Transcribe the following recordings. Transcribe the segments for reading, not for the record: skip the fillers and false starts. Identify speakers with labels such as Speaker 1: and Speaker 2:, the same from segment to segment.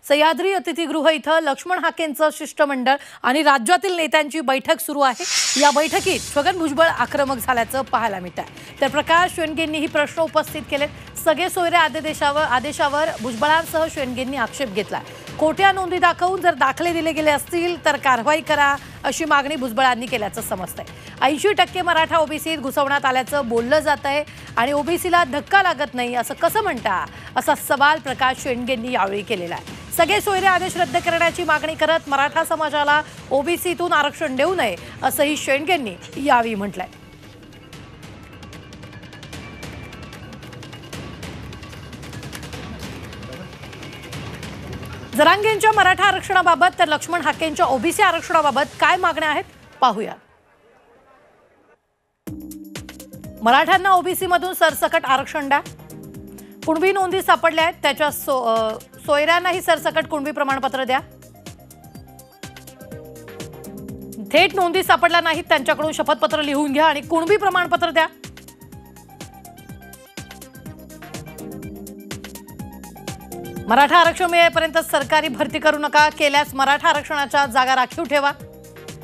Speaker 1: सह्याद्री अतिथीगृह इथं लक्ष्मण हाकेंचं शिष्टमंडळ आणि राज्यातील नेत्यांची बैठक सुरू आहे। या बैठकीत छगन भुजबळ आक्रमक झाल्याचं पाहायला मिळत आहे। तर प्रकाश शेंडगेंनी ही प्रश्न उपस्थित केलेत। सगळे सोयरे आदेशावर भुजबळांसह शेंडगेंनी आक्षेप घेतला। खोट्या नोंदी दाखवून जर दाखले दिले गेले असतील तर कारवाई करा अशी मागणी भुजबळांनी केल्याचं समजतंय। 80% मराठा ओबीसीत घुसवण्यात आल्याचं बोललं जात आहे आणि ओबीसीला धक्का लागत नाही असं कसं म्हणता, असा सवाल प्रकाश शेंडगेंनी यावेळी केलेला आहे। सगळे सोयरे आदेश रद्द करण्याची मागणी करत मराठा समाजाला ओबीसीतून आरक्षण देऊ नये असंही शेंडगेंनी यावेळी म्हटलंय। जरांगेंच्या मराठा आरक्षणाबाबत तर लक्ष्मण हाकेंच्या ओबीसी आरक्षणाबाबत काय मागण्या आहेत पाहूया। मराठ्यांना ओबीसी मधून सरसकट आरक्षण द्या। कुणबी नोंदी सापडल्या आहेत त्याच्या सोयऱ्यांनाही सरसकट कुणबी प्रमाणपत्र द्या। थेट नोंदी सापडल्या नाहीत त्यांच्याकडून शपथपत्र लिहून घ्या आणि कुणबी प्रमाणपत्र द्या। मराठा आरक्षण मिळेपर्यंत सरकारी भरती करू नका, केल्यास मराठा आरक्षणाच्या जागा राखीव ठेवा।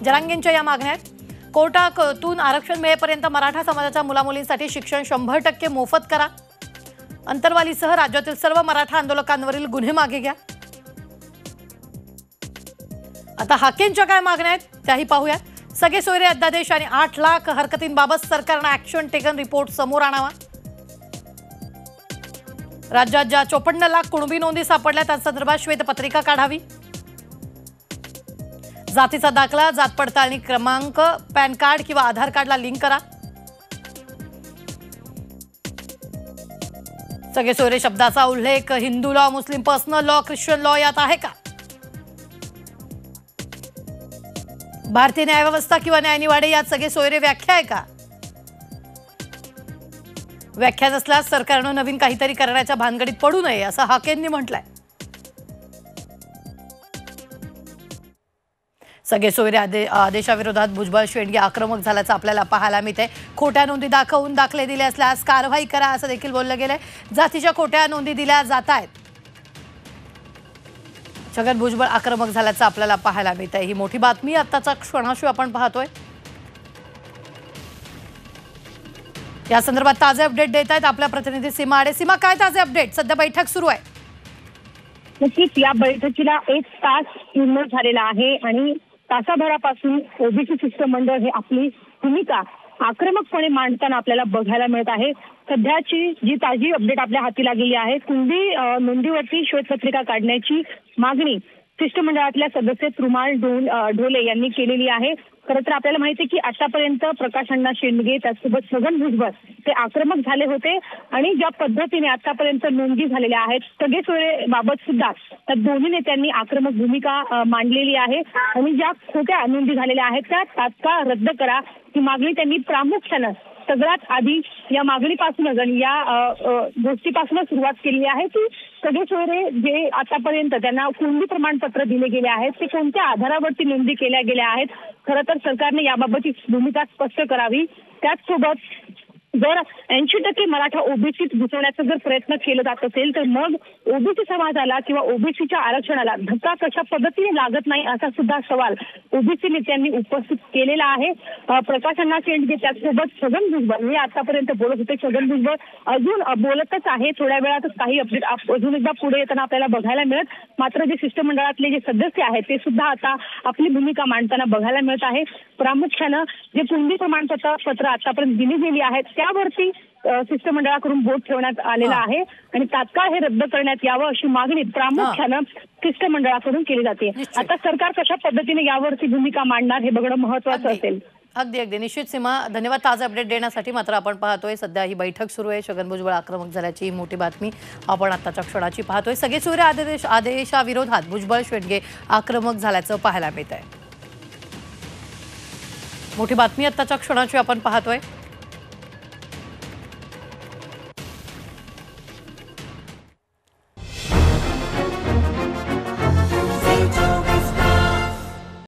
Speaker 1: जरांगेंच्या या मागण्या आहेत। कोर्टातून आरक्षण मिळेपर्यंत मराठा समाजाच्या मुलामुलींसाठी शिक्षण 100% मोफत करा। अंतरवालीसह राज्यातील सर्व मराठा आंदोलकांवरील गुन्हे मागे घ्या। आता हाकेंच्या काय मागण्या आहेत त्याही पाहूया। सगळे सोयरे अध्यादेश आणि 8 लाख हरकतींबाबत सरकारने ऍक्शन टेकन रिपोर्ट समोर आणावा। राज्यात ज्या 54 लाख कुणबी नोंदी सापडल्या त्या संदर्भात श्वेतपत्रिका काढावी। जातीचा दाखला, जात पडताळणी क्रमांक, पॅन कार्ड किंवा आधार कार्डला लिंक करा। सगळे सोयरे शब्दाचा उल्लेख हिंदू लॉ, मुस्लिम पर्सनल लॉ, ख्रिश्चन लॉ यात आहे का? भारतीय न्यायव्यवस्था किंवा न्यायनिवाडे यात सगळे सोयरे व्याख्या आहे का? व्याख्या नसल्यास सरकारनं नवीन काहीतरी करण्याच्या भानगडीत पडू नये असं हाकेंनी म्हटलंय। सगळे सोयरे आदेशाविरोधात भुजबळ शेंडगे आक्रमक झाल्याचं आपल्याला पाहायला मिळतंय। खोट्या नोंदी दाखवून दाखले दिले असल्यास कारवाई करा असं देखील बोललं गेलंय। जातीच्या खोट्या नोंदी दिल्या जात आहेत। छगन भुजबळ आक्रमक झाल्याचं आपल्याला पाहायला मिळतंय। ही मोठी बातमी आताचा क्षणाशी आपण पाहतोय। या संदर्भात ताजे अपडेट देत आहेत आपल्या प्रतिनिधी सीमा आडे। सीमा, काय ताजे अपडेट? सध्या बैठक सुरू आहे।
Speaker 2: नक्कीच या बैठकीला 1 तास पूर्ण झालेला आहे आणि तासाभरापासून ओबीसी शिष्टमंडळ हे आपली भूमिका आक्रमकपणे मांडताना आपल्याला बघायला मिळत आहे। सध्याची जी ताजी अपडेट आपल्या हाती लागलेली आहे, कुणबी नोंदीवरती श्वेतपत्रिका काढण्याची मागणी शिष्टमंडळातल्या सदस्य रुमाल ढोले यांनी केलेली आहे। खरं तर आपल्याला माहिती आहे की आतापर्यंत प्रकाश अण्णा शेंडगे त्यासोबत छगन भुजबळ ते आक्रमक झाले होते आणि ज्या पद्धतीने आतापर्यंत नोंदी झालेल्या आहेत सगळे सोयरे बाबत सुद्धा त्या दोन्ही नेत्यांनी आक्रमक भूमिका मांडलेली आहे आणि ज्या खोट्या नोंदी झालेल्या आहेत त्या तात्काळ रद्द करा ही मागणी त्यांनी प्रामुख्यानं सगळ्यात आधी या मागणीपासूनच आणि या गोष्टीपासूनच सुरुवात केली आहे की सगळे सोयरे जे आतापर्यंत त्यांना कुणबी प्रमाणपत्र दिले गेले आहेत ते कोणत्या आधारावरती नोंदी केल्या गेल्या आहेत। खरं तर सरकारने याबाबतची भूमिका स्पष्ट करावी। त्याचसोबत जर 80% मराठा ओबीसीत घुसवण्याचा जर प्रयत्न केला जात असेल तर मग ओबीसी समाजाला किंवा ओबीसीच्या आरक्षणाला धक्का कशा पद्धतीने लागत नाही असा सुद्धा सवाल ओबीसी नेत्यांनी उपस्थित केलेला आहे। प्रकाश अण्णा शेंडगे त्याचसोबत छगन भुजबळ हे आतापर्यंत बोलत होते। छगन भुजबळ अजून बोलतच आहे। थोड्या वेळातच काही अपडेट अजून एकदा पुढे येताना आपल्याला बघायला मिळत। मात्र जे शिष्टमंडळातले जे सदस्य आहेत ते सुद्धा आता आपली भूमिका मांडताना बघायला मिळत आहे। प्रामुख्यानं जे कुणबी प्रमाणपत्र आतापर्यंत दिली गेली आहेत त्यावरती शिष्टमंडळाकडून बोट ठेवण्यात आलेला आहे आणि तात्काळ हे रद्द करण्यात यावं अशी मागणी प्रामुख्यानं शिष्टमंडळाकडून केली जाते। आता सरकार कशा पद्धतीने यावरती भूमिका मांडणार हे बघणं महत्त्वाचं असेल।
Speaker 1: अगदी निश्चित सीमा, धन्यवाद ताजे अपडेट देण्यासाठी। मात्र आपण पाहतोय सध्या ही बैठक सुरू आहे। छगन भुजबळ आक्रमक झाल्याची मोठी बातमी आपण आताच्या क्षणाची पाहतोय। सगळे सोयरे आदेशाविरोधात भुजबळ शेंडगे आक्रमक झाल्याचं पाहायला मिळत आहे। मोठी बातमी आताच्या क्षणाची आपण पाहतोय।